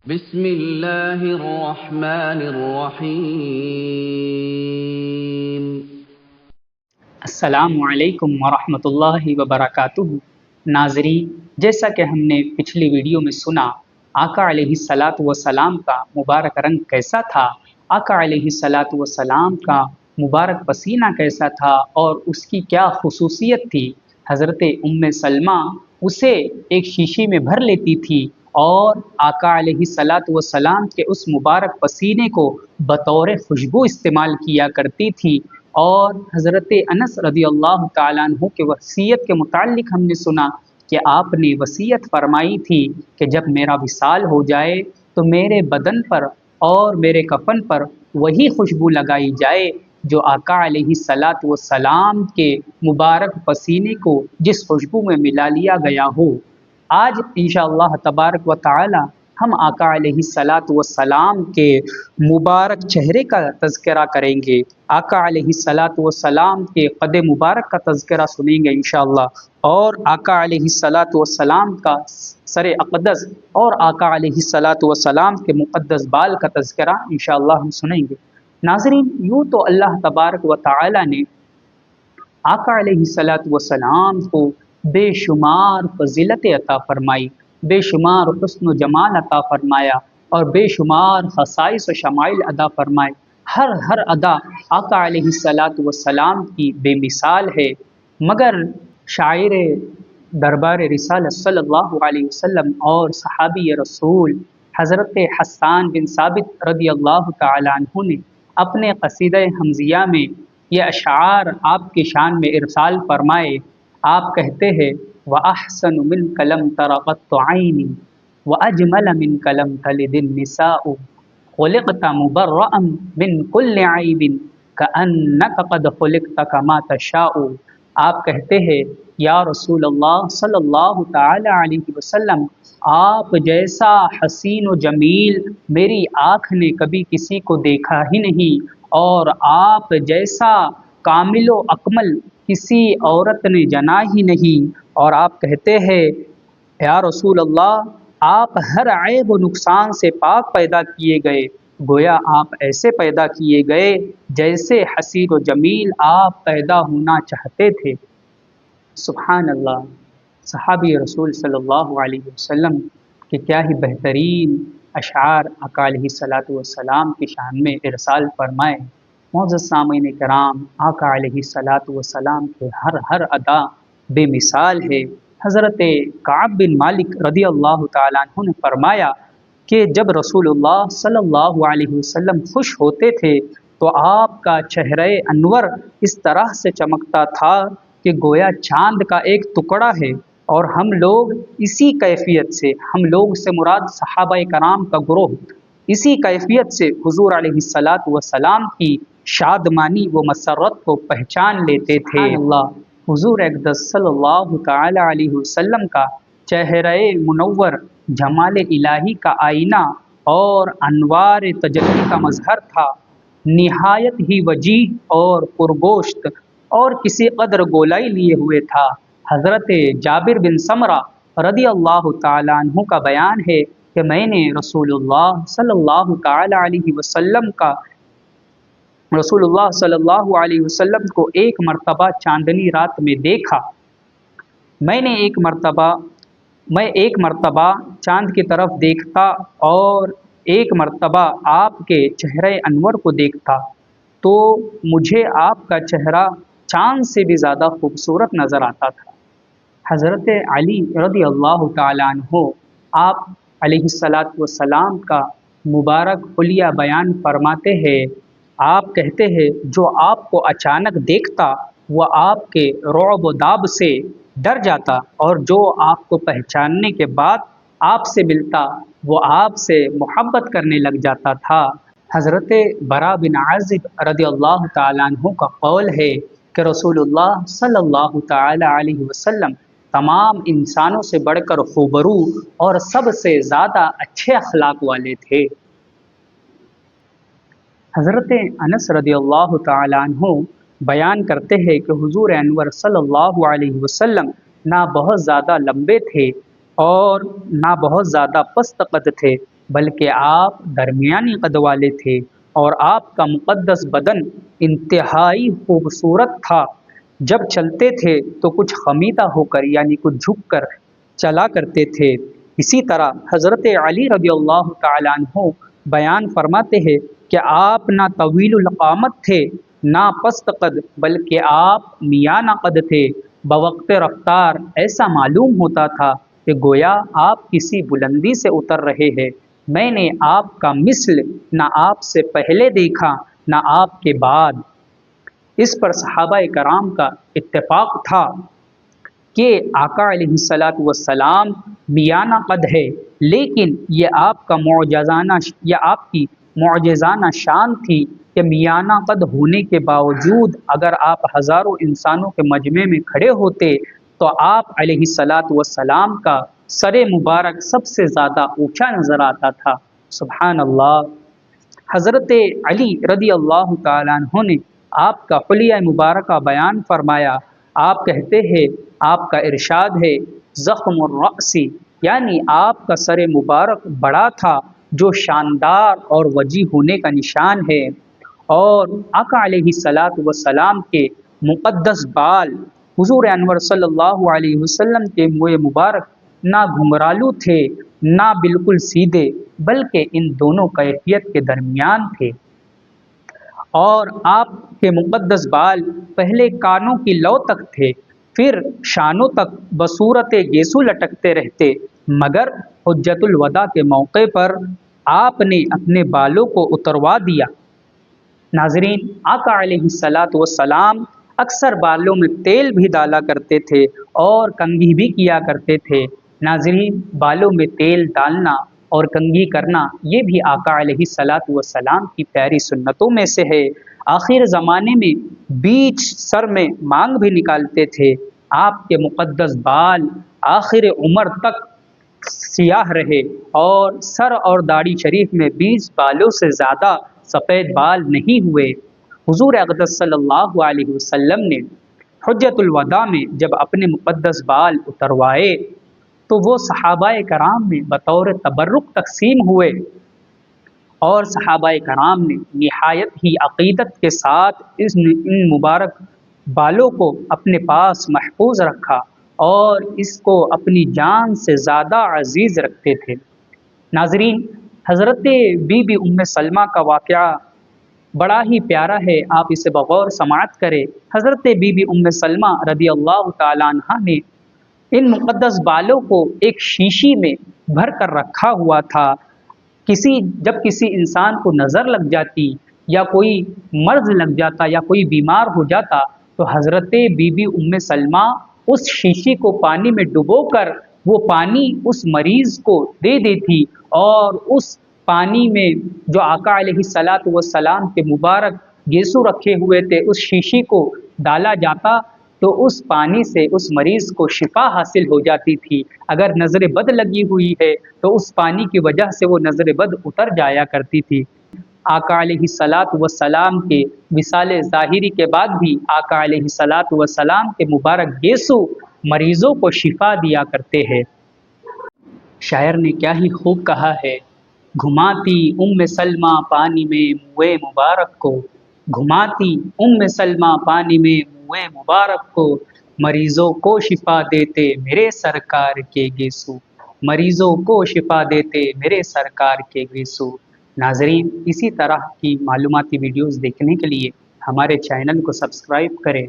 بسم اللہ الرحمن الرحیم۔ السلام علیکم ورحمۃ اللہ وبرکاتہ۔ ناظرین، جیسا کہ ہم نے پچھلی ویڈیو میں سنا، آقا علیہ الصلاۃ والسلام کا مبارک رنگ کیسا تھا، آقا علیہ الصلاۃ والسلام کا مبارک پسینہ کیسا تھا اور اس کی کیا خصوصیت تھی۔ حضرت سلمہ اسے ایک شیشی میں بھر لیتی تھی اور آقا علیہ الصلاۃ والسلام کے اس مبارک پسینے کو بطور خوشبو استعمال کیا کرتی تھی۔ اور حضرت انس رضی اللہ تعالیٰ عنہ کے وصیت کے متعلق ہم نے سنا کہ آپ نے وصیت فرمائی تھی کہ جب میرا وصال ہو جائے تو میرے بدن پر اور میرے کفن پر وہی خوشبو لگائی جائے جو آقا علیہ الصلاۃ والسلام کے مبارک پسینے کو جس خوشبو میں ملا لیا گیا ہو۔ آج انشاءاللہ تبارک و تعالی ہم آقا علیہ الصلاۃ والسلام کے مبارک چہرے کا تذکرہ کریں گے، آقا علیہ الصلاۃ والسلام کے قد مبارک کا تذکرہ سنیں گے انشاءاللہ، اور آقا علیہ الصلاۃ والسلام کا سر اقدس اور آقا علیہ الصلاۃ والسلام کے مقدس بال کا تذکرہ انشاءاللہ ہم سنیں گے۔ ناظرین، یوں تو اللہ تبارک و تعالی نے آقا علیہ الصلاۃ والسلام کو بے شمار فضیلت عطا فرمائی، بے شمار حسن و جمال عطا فرمایا اور بے شمار خصائص و شمائل عطا فرمائے۔ ہر ادا آقا علیہ الصلاۃ والسلام کی بے مثال ہے، مگر شاعر دربار رسالت صلی اللہ علیہ وسلم اور صحابی رسول حضرت حسان بن ثابت رضی اللہ تعالی عنہ نے اپنے قصیدہ حمزیہ میں یہ اشعار آپ کی شان میں ارسال فرمائے۔ آپ کہتے ہیں وَأَحْسَنُ مِنْكَ لَمْ تَرَ قَطُّ عَيْنٍ وَأَجْمَلَ مِنْكَ لَمْ تَلِدِ النِّسَاءُ خُلِقْتَ مُبَرَّأً مِنْ كُلِّ عَيْبٍ كَأَنَّكَ قَدْ خُلِقْتَ كَمَا تَشَاءُ۔ آپ کہتے ہیں یا رسول اللہ صلی اللہ تعالی علیہ وسلم، آپ جیسا حسین و جمیل میری آنکھ نے کبھی کسی کو دیکھا ہی نہیں، اور آپ جیسا کامل و اکمل کسی عورت نے جنا ہی نہیں۔ اور آپ کہتے ہیں یا رسول اللہ، آپ ہر عیب و نقصان سے پاک پیدا کیے گئے، گویا آپ ایسے پیدا کیے گئے جیسے حسین و جمیل آپ پیدا ہونا چاہتے تھے۔ سبحان اللہ۔ صحابی رسول صلی اللہ علیہ وسلم کے کیا ہی بہترین اشعار آقا علیہ الصلاۃ والسلام کی شان میں ارسال فرمائے۔ معزز سامعین کرام، آقا علیہ الصلاۃ والسلام کے ہر ادا بے مثال ہے۔ حضرت کعب بن مالک رضی اللہ تعالیٰ عنہ نے فرمایا کہ جب رسول اللہ صلی اللہ علیہ وسلم خوش ہوتے تھے تو آپ کا چہرہ انور اس طرح سے چمکتا تھا کہ گویا چاند کا ایک ٹکڑا ہے، اور ہم لوگ اسی کیفیت سے، ہم لوگ سے مراد صحابہ کرام کا گروہ، اسی کیفیت سے حضور علیہ الصلاۃ والسلام کی شادمانی و مسرت کو پہچان لیتے تھے۔ اللہ، حضور اقدس صلی اللہ تعالی علیہ وسلم کا چہرہ منور جمال الہی کا آئینہ اور انوار تجلی کا مظہر تھا، نہایت ہی وجیح اور پرگوشت اور کسی قدر گولائی لیے ہوئے تھا۔ حضرت جابر بن سمرہ رضی اللہ تعالیٰ عنہ کا بیان ہے کہ میں نے رسول اللہ صلی اللہ تعالی علیہ وسلم کو ایک مرتبہ چاندنی رات میں دیکھا۔ میں ایک مرتبہ چاند کی طرف دیکھتا اور ایک مرتبہ آپ کے چہرے انور کو دیکھتا تو مجھے آپ کا چہرہ چاند سے بھی زیادہ خوبصورت نظر آتا تھا۔ حضرت علی رضی اللہ تعالیٰ عنہ آپ علیہ الصلاۃ والسلام کا مبارک حلیہ بیان فرماتے ہیں۔ آپ کہتے ہیں جو آپ کو اچانک دیکھتا وہ آپ کے رعب و داب سے ڈر جاتا، اور جو آپ کو پہچاننے کے بعد آپ سے ملتا وہ آپ سے محبت کرنے لگ جاتا تھا۔ حضرت برا بن عازب رضی اللہ تعالیٰ عنہ کا قول ہے کہ رسول اللہ صلی اللہ تعالی علیہ وسلم تمام انسانوں سے بڑھ کر خوبرو اور سب سے زیادہ اچھے اخلاق والے تھے۔ حضرت انس رضی اللہ تعالیٰ عنہ بیان کرتے ہیں کہ حضور انور صلی اللہ علیہ وسلم نہ بہت زیادہ لمبے تھے اور نہ بہت زیادہ پست قد تھے، بلکہ آپ درمیانی قد والے تھے اور آپ کا مقدس بدن انتہائی خوبصورت تھا۔ جب چلتے تھے تو کچھ خمیدہ ہو کر یعنی کچھ جھک کر چلا کرتے تھے۔ اسی طرح حضرت علی رضی اللہ تعالیٰ عنہ بیان فرماتے ہیں کہ آپ نہ طویل القامت تھے نہ پست قد، بلکہ آپ میانہ قد تھے۔ بوقت رفتار ایسا معلوم ہوتا تھا کہ گویا آپ کسی بلندی سے اتر رہے ہیں۔ میں نے آپ کا مثل نہ آپ سے پہلے دیکھا نہ آپ کے بعد۔ اس پر صحابہ کرام کا اتفاق تھا کہ آقا علیہ الصلاۃ والسلام میانہ قد ہے، لیکن یہ آپ کا آپ کی معجزانہ شان تھی کہ میانہ قد ہونے کے باوجود اگر آپ ہزاروں انسانوں کے مجمع میں کھڑے ہوتے تو آپ علیہ الصلاۃ والسلام کا سر مبارک سب سے زیادہ اونچا نظر آتا تھا۔ سبحان اللہ۔ حضرت علی رضی اللہ تعالیٰ عنہ نے آپ کا حلیہ مبارکہ بیان فرمایا۔ آپ کہتے ہیں، آپ کا ارشاد ہے، زخم الرأس، یعنی آپ کا سر مبارک بڑا تھا جو شاندار اور وجیح ہونے کا نشان ہے، اور آقا علیہ الصلاۃ والسلام کے مقدس بال حضور انور صلی اللہ علیہ وسلم کے منہ مبارک نہ گھمرالو تھے نہ بالکل سیدھے، بلکہ ان دونوں کیفیت کے درمیان تھے، اور آپ کے مقدس بال پہلے کانوں کی لو تک تھے، پھر شانوں تک بصورت گیسو لٹکتے رہتے، مگر حجت الوداع کے موقع پر آپ نے اپنے بالوں کو اتروا دیا۔ ناظرین، آقا علیہ الصلاۃ والسلام اکثر بالوں میں تیل بھی ڈالا کرتے تھے اور کنگھی بھی کیا کرتے تھے۔ ناظرین، بالوں میں تیل ڈالنا اور کنگھی کرنا یہ بھی آقا علیہ الصلاۃ والسلام کی پیاری سنتوں میں سے ہے۔ آخر زمانے میں بیچ سر میں مانگ بھی نکالتے تھے۔ آپ کے مقدس بال آخر عمر تک سیاہ رہے اور سر اور داڑھی شریف میں 20 بالوں سے زیادہ سفید بال نہیں ہوئے۔ حضور اقدس صلی اللہ علیہ وسلم نے حجت الوداع میں جب اپنے مقدس بال اتروائے تو وہ صحابہ کرام میں بطور تبرک تقسیم ہوئے، اور صحابہ کرام نے نہایت ہی عقیدت کے ساتھ ان مبارک بالوں کو اپنے پاس محفوظ رکھا اور اس کو اپنی جان سے زیادہ عزیز رکھتے تھے۔ ناظرین، حضرت بی بی ام سلمہ کا واقعہ بڑا ہی پیارا ہے، آپ اسے بغور سماعت کریں۔ حضرت بی بی ام سلمہ رضی اللہ تعالیٰ عنہا نے ان مقدس بالوں کو ایک شیشی میں بھر کر رکھا ہوا تھا۔ جب کسی انسان کو نظر لگ جاتی یا کوئی مرض لگ جاتا یا کوئی بیمار ہو جاتا تو حضرت بی بی ام سلمہ اس شیشی کو پانی میں ڈبو کر وہ پانی اس مریض کو دے دیتی، اور اس پانی میں جو آقا علیہ الصلاۃ والسلام کے مبارک گیسو رکھے ہوئے تھے اس شیشی کو ڈالا جاتا تو اس پانی سے اس مریض کو شفا حاصل ہو جاتی تھی۔ اگر نظر بد لگی ہوئی ہے تو اس پانی کی وجہ سے وہ نظر بد اتر جایا کرتی تھی۔ آقا علیہ الصلاۃ والسلام کے وصال ظاہری کے بعد بھی آقا علیہ الصلاۃ والسلام کے مبارک گیسو مریضوں کو شفا دیا کرتے ہیں۔ شاعر نے کیا ہی خوب کہا ہے، گھماتی ام سلمہ پانی میں منہ مبارک کو، گھماتی ام سلمہ پانی میں منہ مبارک کو، مریضوں کو شفا دیتے میرے سرکار کے گیسو، مریضوں کو شفا دیتے میرے سرکار کے گیسو۔ ناظرین، اسی طرح کی معلوماتی ویڈیوز دیکھنے کے لیے ہمارے چینل کو سبسکرائب کریں